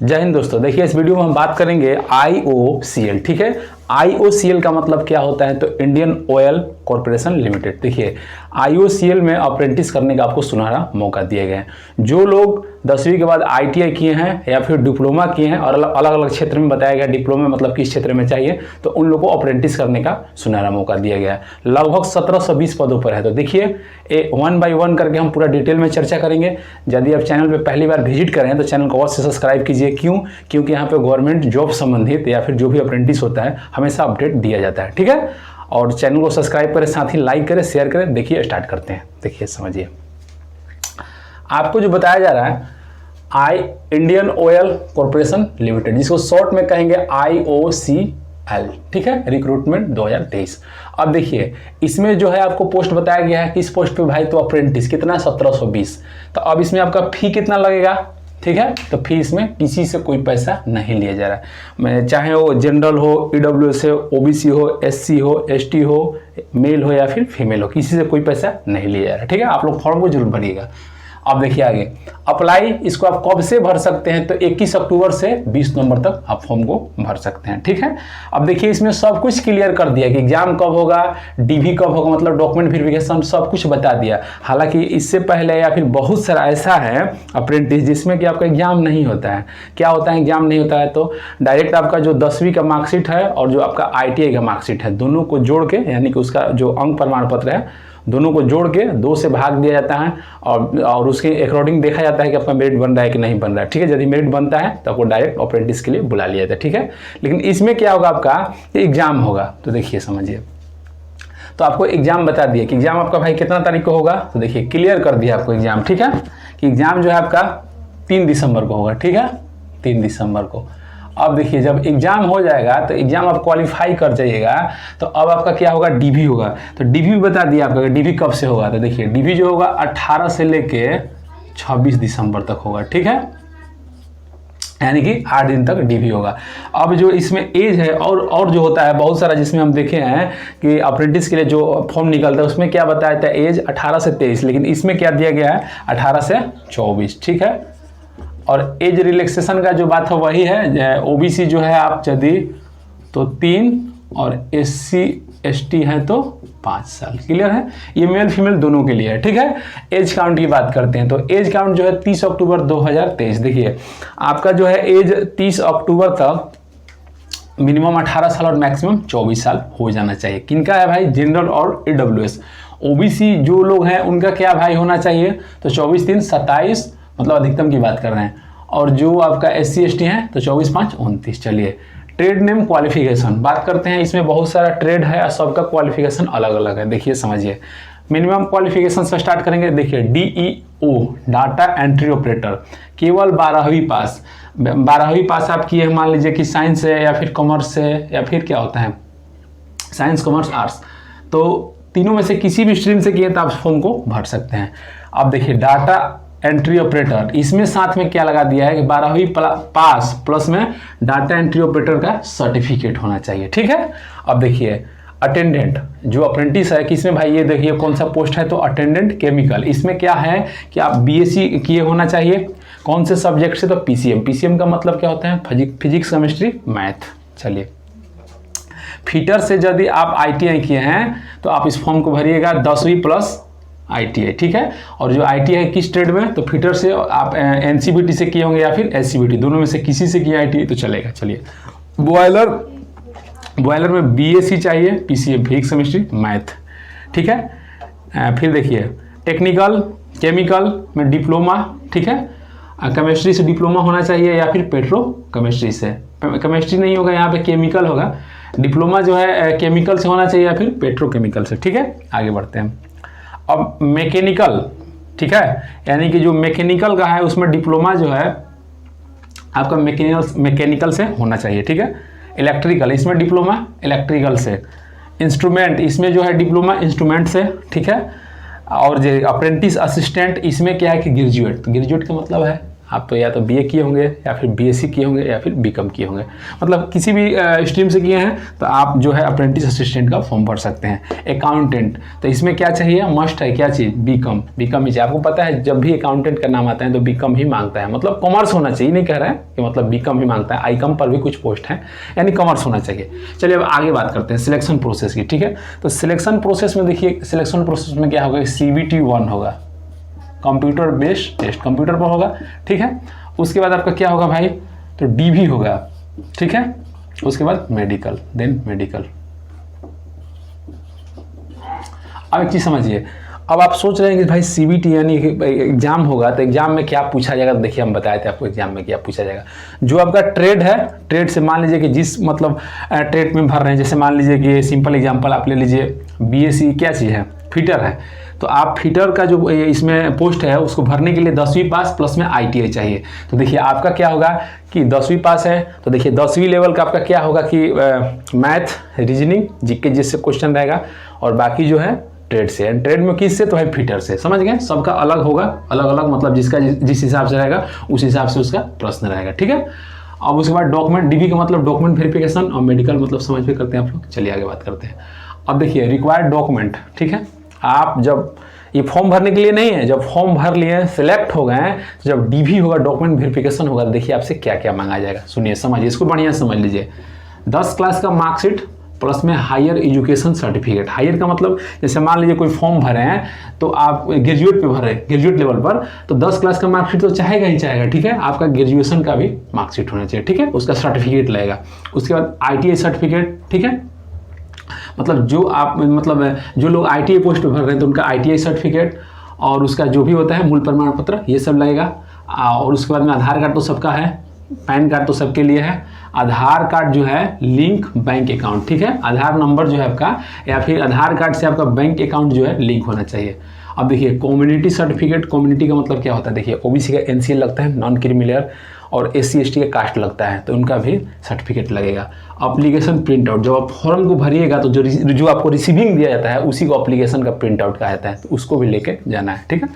जय हिंद दोस्तों। देखिए इस वीडियो में हम बात करेंगे IOCL। ठीक है, IOCL का मतलब क्या होता है? तो इंडियन ऑयल कॉरपोरेशन लिमिटेड। देखिए IOCL में अप्रेंटिस करने का आपको सुनहरा मौका दिए गए हैं। जो लोग 10वीं के बाद ITI किए हैं या फिर डिप्लोमा किए हैं और अलग अलग क्षेत्र में बताया गया डिप्लोमा मतलब किस क्षेत्र में चाहिए, तो उन लोगों को अप्रेंटिस करने का सुनहरा मौका दिया गया है। लगभग 1720 पदों पर है। तो देखिए 1 बाय 1 करके हम पूरा डिटेल में चर्चा करेंगे। यदि आप चैनल पर पहली बार विजिट करें तो चैनल को अवश्य सब्सक्राइब कीजिए। क्यों? क्योंकि यहाँ पे गवर्नमेंट जॉब संबंधित या फिर जो भी अप्रेंटिस होता है हमेशा अपडेट दिया जाता है। ठीक है, और चैनल को सब्सक्राइब करें, साथ ही लाइक करें, शेयर करें। देखिए स्टार्ट करते हैं। देखिए समझिए, आपको जो बताया जा रहा है इंडियन ऑयल कॉरपोरेशन लिमिटेड, जिसको शॉर्ट में कहेंगे IOCL। ठीक है, रिक्रूटमेंट 2023। अब देखिए इसमें जो है आपको पोस्ट बताया गया है, किस पोस्ट पे भाई? तो अप्रेंटिस। कितना? 1720। तो अब इसमें आपका फी कितना लगेगा? ठीक है, तो फीस में किसी से कोई पैसा नहीं लिया जा रहा है, चाहे वो जनरल हो, EWS हो, OBC हो, SC हो, ST हो, मेल हो या फिर फीमेल हो, किसी से कोई पैसा नहीं लिया जा रहा है। ठीक है, आप लोग फॉर्म को जरूर भरिएगा। अब देखिए आगे अप्लाई, इसको आप कब से भर सकते हैं? तो 21 अक्टूबर से 20 नवंबर तक आप फॉर्म को भर सकते हैं। ठीक है, अब देखिए इसमें सब कुछ क्लियर कर दिया कि एग्जाम कब होगा, DV कब होगा, मतलब डॉक्यूमेंट वेरिफिकेशन सब कुछ बता दिया। हालांकि इससे पहले या फिर बहुत सारा ऐसा है अप्रेंटिस जिसमें कि आपका एग्जाम नहीं होता है। क्या होता है? एग्जाम नहीं होता है तो डायरेक्ट आपका जो 10वीं का मार्कशीट है और जो आपका ITI का मार्कशीट है, दोनों को जोड़ के, यानी कि उसका जो अंक प्रमाण पत्र है, दोनों को जोड़ के 2 से भाग दिया जाता है और उसके अकॉर्डिंग देखा जाता है कि आपका मेरिट बन रहा है कि नहीं बन रहा है। ठीक है, यदि मेरिट बनता है तो आपको डायरेक्ट अप्रेंटिस के लिए बुला लिया जाता है। ठीक है, लेकिन इसमें क्या होगा? आपका एग्जाम होगा। तो देखिए समझिए, तो आपको एग्जाम बता दिए कि एग्जाम आपका भाई कितना तारीख को होगा। तो देखिए क्लियर कर दिया आपको एग्जाम। ठीक है, कि एग्जाम जो है आपका 3 दिसंबर को होगा। ठीक है, 3 दिसंबर को। अब देखिए जब एग्जाम हो जाएगा तो एग्जाम आप क्वालिफाई कर जाइएगा तो अब आपका क्या होगा? DV होगा। तो DV भी बता दिया आपका DV कब से होगा। तो देखिए DV जो होगा 18 से लेके 26 दिसंबर तक होगा। ठीक है, यानी कि 8 दिन तक DV होगा। अब जो इसमें एज है और जो होता है बहुत सारा, जिसमें हम देखे हैं कि अप्रेंटिस के लिए जो फॉर्म निकलता है उसमें क्या बताया था? एज 18 से 23, लेकिन इसमें क्या दिया गया है? 18 से 24। ठीक है, और एज रिलैक्सेशन का जो बात है वही है। OBC जो है आप यदि तो 3 और SC ST है तो 5 साल। क्लियर है, ये मेल फीमेल दोनों के लिए है। ठीक है, एज काउंट की बात करते हैं तो एज काउंट जो है 30 अक्टूबर 2023। देखिए आपका जो है एज 30 अक्टूबर तक मिनिमम 18 साल और मैक्सिमम 24 साल हो जाना चाहिए। किनका है भाई? जनरल और EWS। OBC जो लोग हैं उनका क्या भाई होना चाहिए? तो 24 3 27, मतलब अधिकतम की बात कर रहे हैं। और जो आपका SC ST है तो 24 5 29। चलिए ट्रेड नेम क्वालिफिकेशन बात करते हैं। इसमें बहुत सारा ट्रेड है, सबका क्वालिफिकेशन अलग अलग है। देखिए समझिए, मिनिमम क्वालिफिकेशन से स्टार्ट करेंगे। देखिए DEO डाटा एंट्री ऑपरेटर, केवल 12वीं पास। 12वीं पास आप किए, मान लीजिए कि साइंस से या फिर कॉमर्स से या फिर क्या होता है साइंस कॉमर्स आर्ट्स, तो तीनों में से किसी भी स्ट्रीम से किए तो आप फॉर्म को भर सकते हैं। अब देखिए डाटा एंट्री ऑपरेटर, इसमें साथ में क्या लगा दिया है कि 12वीं पास प्लस में डाटा एंट्री ऑपरेटर का सर्टिफिकेट होना चाहिए। ठीक है, अब देखिए अटेंडेंट जो अप्रेंटिस है, किसमें भाई? ये देखिए कौन सा पोस्ट है? तो अटेंडेंट केमिकल। इसमें क्या है कि आप BSc किए होना चाहिए। कौन से सब्जेक्ट से? तो PCM का मतलब क्या होता है? Physics chemistry math. चलिए फीटर से यदि आप ITI किए हैं तो आप इस फॉर्म को भरिएगा 10वीं प्लस ITI। ठीक है, और जो ITI है किस ट्रेड में? तो फिटर से आप NCBT से किए होंगे या फिर SCBT, दोनों में से किसी से किया ITI तो चलेगा। चलिए बॉयलर में BSc चाहिए, PCM फिजिक्स केमिस्ट्री मैथ। ठीक है, फिर देखिए टेक्निकल केमिकल में डिप्लोमा। ठीक है, केमिस्ट्री से डिप्लोमा होना चाहिए या फिर पेट्रो केमिस्ट्री से। केमिस्ट्री नहीं होगा, यहाँ पे केमिकल होगा। डिप्लोमा जो है केमिकल से होना चाहिए या फिर पेट्रोकेमिकल से। ठीक है, आगे बढ़ते हैं। अब मैकेनिकल, ठीक है, यानी कि जो मैकेनिकल का है उसमें डिप्लोमा जो है आपका मैकेनिकल से होना चाहिए। ठीक है, इलेक्ट्रिकल, इसमें डिप्लोमा इलेक्ट्रिकल से। इंस्ट्रूमेंट, इसमें जो है डिप्लोमा इंस्ट्रूमेंट से। ठीक है, और जो अप्रेंटिस असिस्टेंट, इसमें क्या है कि ग्रेजुएट का मतलब है आप तो या तो बीए किए होंगे या फिर बीएससी किए होंगे या फिर बीकॉम किए होंगे, मतलब किसी भी स्ट्रीम से किए हैं तो आप जो है अप्रेंटिस असिस्टेंट का फॉर्म भर सकते हैं। अकाउंटेंट, तो इसमें क्या चाहिए, मस्ट है क्या चीज़, बीकॉम ही चाहिए। आपको पता है जब भी अकाउंटेंट का नाम आता है तो बीकॉम ही मांगता है, मतलब कॉमर्स होना चाहिए, नहीं कह रहे हैं कि मतलब बीकॉम ही मांगता है। आईकॉम पर भी कुछ पोस्ट हैं, यानी कॉमर्स होना चाहिए। चलिए अब आगे बात करते हैं सिलेक्शन प्रोसेस की, ठीक है। तो सिलेक्शन प्रोसेस में देखिए, सिलेक्शन प्रोसेस में क्या होगा, CBT 1 होगा, कंप्यूटर बेस्ड टेस्ट, कंप्यूटर पर होगा, ठीक है। उसके बाद आपका क्या होगा भाई, तो DV होगा, ठीक है। उसके बाद मेडिकल, देन मेडिकल। अब एक चीज़ समझिए, अब आप सोच रहे हैं कि भाई CBT यानी एग्जाम होगा तो एग्जाम में क्या पूछा जाएगा। तो देखिए हम बताए थे आपको एग्जाम में क्या पूछा जाएगा। जो आपका ट्रेड है, ट्रेड से मान लीजिए कि जिस मतलब ट्रेड में भर रहे हैं, जैसे मान लीजिए कि सिंपल एग्जांपल आप ले लीजिए, BSc क्या चीज़ है, फिटर है, तो आप फिटर का जो इसमें पोस्ट है उसको भरने के लिए 10वीं पास प्लस में ITI चाहिए। तो देखिए आपका क्या होगा कि 10वीं पास है, तो देखिए 10वीं लेवल का आपका क्या होगा कि मैथ, रीजनिंग, जीके जिससे क्वेश्चन रहेगा, और बाकी जो है ट्रेड से। ट्रेड में किससे, तो है फिटर से, समझ गए। सबका अलग होगा, अलग अलग मतलब जिसका जिस हिसाब से रहेगा उस हिसाब से उसका प्रश्न रहेगा, ठीक है। अब उसके बाद डॉक्यूमेंट, DV का मतलब डॉक्यूमेंट वेरिफिकेशन, और मेडिकल मतलब समझ पे करते हैं आप लोग। चलिए आगे बात करते हैं। अब देखिए रिक्वायर्ड डॉक्यूमेंट, ठीक है। आप जब ये फॉर्म भरने के लिए नहीं है, जब फॉर्म भर लिए, सिलेक्ट हो गए हैं, तो जब DV होगा, डॉक्यूमेंट वेरिफिकेशन होगा, देखिए आपसे क्या क्या मांगा जाएगा। सुनिए, समझिए, इसको बढ़िया समझ लीजिए। 10 क्लास का मार्कशीट प्लस में हायर एजुकेशन सर्टिफिकेट। हायर का मतलब जैसे मान लीजिए कोई फॉर्म भरे हैं तो आप ग्रेजुएट पे भरे, ग्रेजुएट लेवल पर, तो 10 क्लास का मार्कशीट तो चाहेगा ही चाहेगा, ठीक है। आपका ग्रेजुएशन का भी मार्कशीट होना चाहिए, ठीक है, उसका सर्टिफिकेट लगेगा। उसके बाद ITI सर्टिफिकेट, ठीक है, मतलब जो आप मतलब जो लोग ITI पोस्ट पे भर रहे हैं तो उनका ITI सर्टिफिकेट, और उसका जो भी होता है मूल प्रमाण पत्र, ये सब लगेगा। और उसके बाद में आधार कार्ड तो सबका है, पैन कार्ड तो सबके लिए है। आधार कार्ड जो है लिंक बैंक अकाउंट, ठीक है, आधार नंबर जो है आपका, या फिर आधार कार्ड से आपका बैंक अकाउंट जो है लिंक होना चाहिए। अब देखिए कम्युनिटी सर्टिफिकेट, कम्युनिटी का मतलब क्या होता है, देखिए OBC का NCL लगता है, नॉन क्रीमिलेयर, और SC ST का कास्ट लगता है, तो उनका भी सर्टिफिकेट लगेगा। एप्लीकेशन प्रिंट आउट, जब आप फॉर्म को भरिएगा तो जो आपको रिसीविंग दिया जाता है उसी को एप्लीकेशन का प्रिंट आउट कहा जाता है, तो उसको भी लेके जाना है, ठीक है।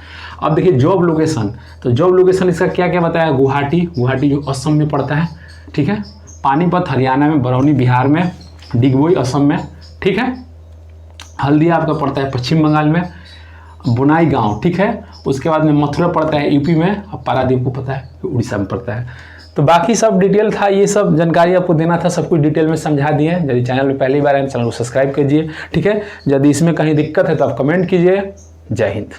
अब देखिए जॉब लोकेशन, तो जॉब लोकेशन इसका क्या क्या बताया, गुवाहाटी जो असम में पड़ता है, ठीक है, पानीपत हरियाणा में, बरौनी बिहार में, डिगबोई असम में, ठीक है, हल्दिया आपका पड़ता है पश्चिम बंगाल में, बुनाई गांव, ठीक है, उसके बाद में मथुरा पड़ता है यूपी में, और पारादीप को पता है उड़ीसा में पड़ता है। तो बाकी सब डिटेल था, ये सब जानकारी आपको देना था, सब कुछ डिटेल में समझा दिए। यदि चैनल में पहली बार आए चैनल को सब्सक्राइब कीजिए, ठीक है। यदि इसमें कहीं दिक्कत है तो आप कमेंट कीजिए। जय हिंद।